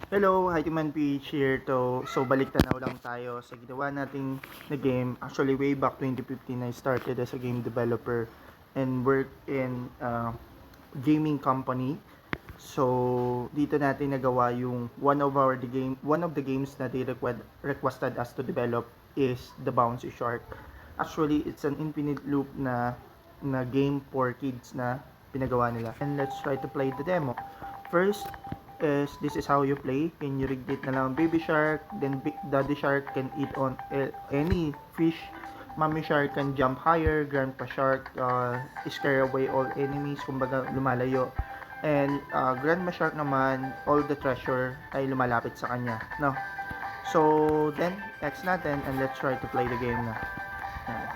Hello, Haitiman PH here to. So balik tanaw lang tayo sa ginawa nating na game. Actually way back 2015 I started as a game developer and work in gaming company. So dito natin nagawa yung one of the games na they requested us to develop is the Bouncy Shark. Actually it's an infinite loop na game for kids na pinagawa nila. And let's try to play the demo. First is this is how you play. Can you rig it na lang baby shark, then big daddy shark can eat on any fish. Mommy shark can jump higher, grandpa shark scare away all enemies, kumbaga lumalayo. And grandma shark naman, all the treasure ay lumalapit sa kanya, no? So then X natin and let's try to play the game na. Yan.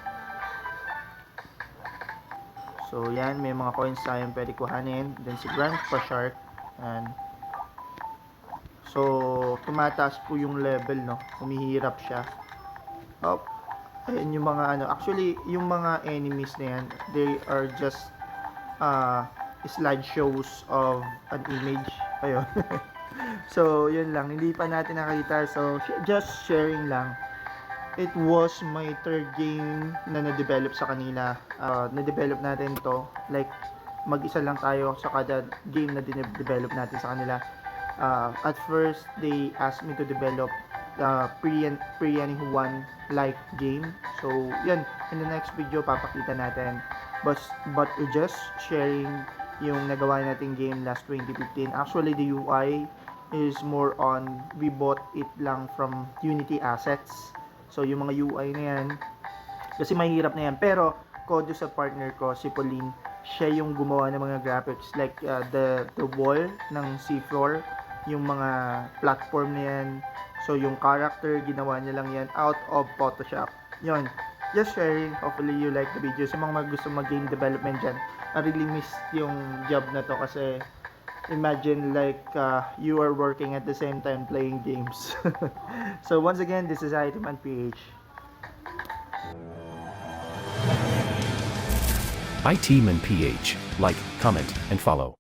So yan, may mga coins tayong pwede kuhanin. Then si grandpa shark and so, tumataas po yung level, no? Humihirap siya. Oh, ayan yung mga ano. Actually, yung mga enemies na yan, they are just slideshows of an image. Ayun. So, yun lang. Hindi pa natin nakita. So, just sharing lang. It was my third game na na-develop sa kanila. Na-develop natin to. Like, mag-isa lang tayo sa kada game na din-develop natin sa kanila. At first they asked me to develop pre-1 like game. So yan, in the next video papakita natin, but just sharing yung nagawa nating game last 2015. Actually the UI is more on, we bought it lang from Unity assets. So yung mga UI na yan kasi mahirap na yan, pero kodo sa partner ko si Pauline, siya yung gumawa ng mga graphics like the wall ng seafloor, yung mga platform na yan. So yung character, ginawa niya lang yan out of Photoshop. Yun, just sharing. Hopefully you like the video. Sa mga gusto mag game development dyan, I really miss yung job na to kasi imagine like you are working at the same time playing games. So once again, this is Haitiman PH. iTeam and PH. Like, comment, and follow.